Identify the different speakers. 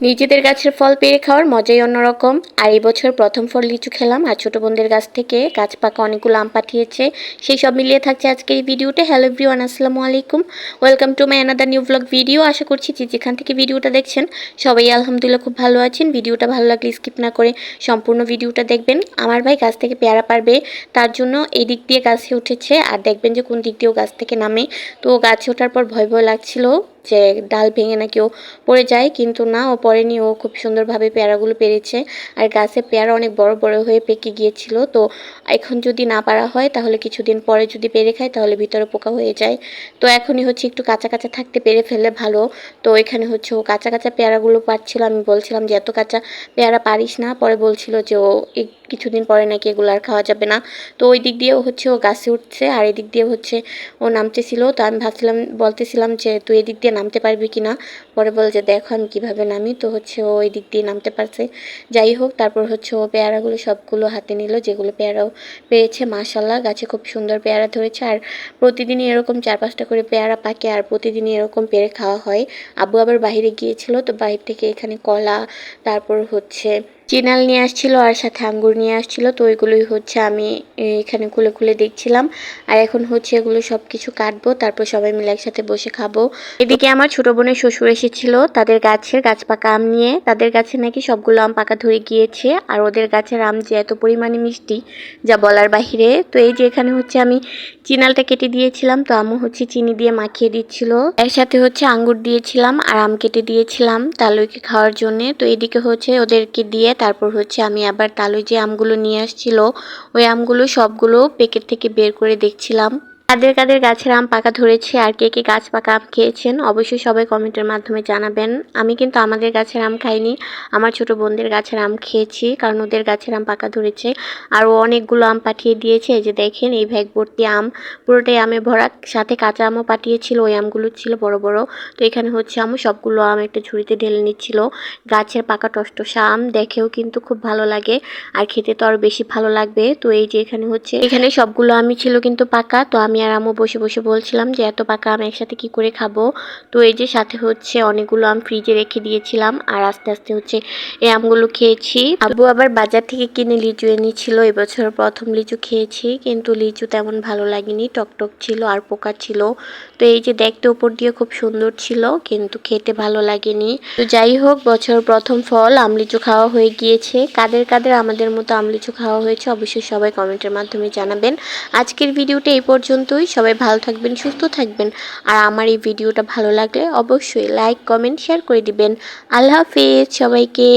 Speaker 1: নিজেদের গাছের ফল পেড়ে খাওয়ার মজাই অন্যরকম। আর এই বছর প্রথম ফল লিচু খেলাম, আর ছোট বোনদের গাছ থেকে গাছ পাকা অনেকগুলো আম পাঠিয়েছে। সেই সব মিলিয়ে থাকছে আজকের এই ভিডিওতে। হ্যালো এভরিওয়ান, আসসালামু আলাইকুম, welcome to my another new vlog video. আশা করছি যে যেখান থেকে ভিডিওটা দেখছেন সবাই আলহামদুলিল্লাহ খুব ভালো আছেন। ভিডিওটা ভালো লাগলে স্কিপ না করে সম্পূর্ণ ভিডিওটা দেখবেন। আমার ভাই গাছ থেকে পেয়ারা পারবে, তার জন্য এই দিক দিয়ে গাছে উঠেছে, আর দেখবেন যে কোন দিক দিয়েও গাছ থেকে নামে। তো গাছে ওঠার পর ভয় ভয় লাগছিল যে ডাল ভেঙে না কেউ পড়ে যায়, কিন্তু না, ও পড়েনি। ও খুব সুন্দরভাবে পেয়ারাগুলো পেরেছে। আর গাছে পেয়ারা অনেক বড় বড় হয়ে পেকে গিয়েছিল। তো এখন যদি না পারা হয় তাহলে কিছুদিন পরে যদি পেরে খায় তাহলে ভিতরে পোকা হয়ে যায়। তো এখনই হচ্ছে একটু কাঁচা কাঁচা থাকতে পেরে ফেললে ভালো। তো এখানে হচ্ছে ও কাঁচা কাঁচা পেয়ারাগুলো পাচ্ছিল। আমি বলছিলাম যে এত কাঁচা পেয়ারা পারিস না, পরে বলছিল যে ও কিছুদিন পরে নাকি এগুলো আর খাওয়া যাবে না। তো ওই দিক দিয়ে হচ্ছে ও গাছে উঠছে, আর এদিক দিয়ে হচ্ছে ও নামতেছিল। তো আমি বলতেছিলাম যে তুই এদিক দিয়ে নামতে পারবি কি না। পরে বল যে দেখো আমি কীভাবে নামি। তো হচ্ছে ও ওই দিক দিয়ে নামতে পারছে। যাই হোক, তারপর হচ্ছে ও পেয়ারাগুলো সবগুলো হাতে নিল, যেগুলো পেয়ারাও পেয়েছে। মাশাল্লাহ, গাছে খুব সুন্দর পেয়ারা ধরেছে। আর প্রতিদিনই এরকম 4-5টা করে পেয়ারা পাকে, আর প্রতিদিনই এরকম পেরে খাওয়া হয়। আব্বু আবার বাইরে গিয়েছিল, তো বাইরে থেকে এখানে কলা, তারপর হচ্ছে চিনাল নিয়ে আসছিল, আর সাথে আঙ্গুর নিয়ে আসছিল। তো ওইগুলোই হচ্ছে আমি এখানে খুলে খুলে দেখছিলাম। আর এখন হচ্ছে এগুলো সব কিছু কাটবো, তারপর সবাই মিলে একসাথে বসে খাবো। এদিকে আমার ছোট বোনের শ্বশুর এসেছিল তাদের গাছের গাছ পাকা আম নিয়ে। তাদের গাছে নাকি সবগুলো আম পাকা ধরে গিয়েছে, আর ওদের গাছের আম যে এত পরিমাণে মিষ্টি যা বলার বাহিরে। তো এই যে এখানে হচ্ছে আমি চিনালটা কেটে দিয়েছিলাম, তো আম্মু হচ্ছে চিনি দিয়ে মাখিয়ে দিচ্ছিল। এর সাথে হচ্ছে আঙ্গুর দিয়েছিলাম আর আম কেটে দিয়েছিলাম তালুইকে খাওয়ার জন্য। তো এদিকে হচ্ছে ওদেরকে দিয়ে তারপর হচ্ছে আমি আবার তালুই যে আমগুলো নিয়ে আসছিল ওই আমগুলো সবগুলো প্যাকেট থেকে বের করে দেখছিলাম কাদের কাদের গাছের আম পাকা ধরেছে, আর কে কে গাছ পাকা আম খেয়েছেন অবশ্যই সবাই কমেন্টের মাধ্যমে জানাবেন। আমি কিন্তু আমাদের গাছের আম খাইনি, আমার ছোট বোনদের গাছের আম খেয়েছি, কারণ ওদের গাছের আম পাকা ধরেছে। আর ও অনেকগুলো আম পাঠিয়ে দিয়েছে। এই যে দেখেন এই ব্যাগ ভর্তি আম, পুরোটাই আমে ভরা, সাথে কাঁচা আমও পাঠিয়েছিল। ওই আমগুলো ছিল বড় বড়। তো এখানে হচ্ছে আমি সবগুলো আম একটা ঝুড়িতে ঢেলে নিচ্ছিল। গাছের পাকা টসটসা আম দেখেও কিন্তু খুব ভালো লাগে, আর খেতে তো আরও বেশি ভালো লাগবে। তো এই যে এখানে হচ্ছে এখানে সবগুলো আমি ছিল কিন্তু পাকা। তো আমি আর আম্মু বসে বসে বলছিলাম যে এত পাকা আম একসাথে কি করে খাবো। তো এই যে সাথে হচ্ছে অনেকগুলো আম ফ্রিজে রেখে দিয়েছিলাম, আর আস্তে আস্তে হচ্ছে এই আমগুলো খেয়েছি। আব্বু আবার বাজার থেকে কিনে লিচু এনেছিল, এবছর প্রথম লিচু খেয়েছি, কিন্তু লিচু তেমন ভালো লাগেনি, টকটক ছিল আর পোকা ছিল। তো এই যে দেখতে উপর দিয়ে খুব সুন্দর ছিল, কিন্তু খেতে ভালো লাগেনি। তো যাই হোক, বছর প্রথম ফল আমলিচু খাওয়া হয়ে গিয়েছে। কাদের কাদের আমাদের মতো আমলিচু খাওয়া হয়েছে অবশ্যই সবাই কমেন্টের মাধ্যমে জানাবেন। আজকের ভিডিওটা এই পর্যন্তই। সবাই ভালো থাকবেন, সুস্থ থাকবেন। আর আমার এই ভিডিওটা ভালো লাগলে অবশ্যই লাইক, কমেন্ট, শেয়ার করে দিবেন। আল্লাহ হাফেজ সবাইকে।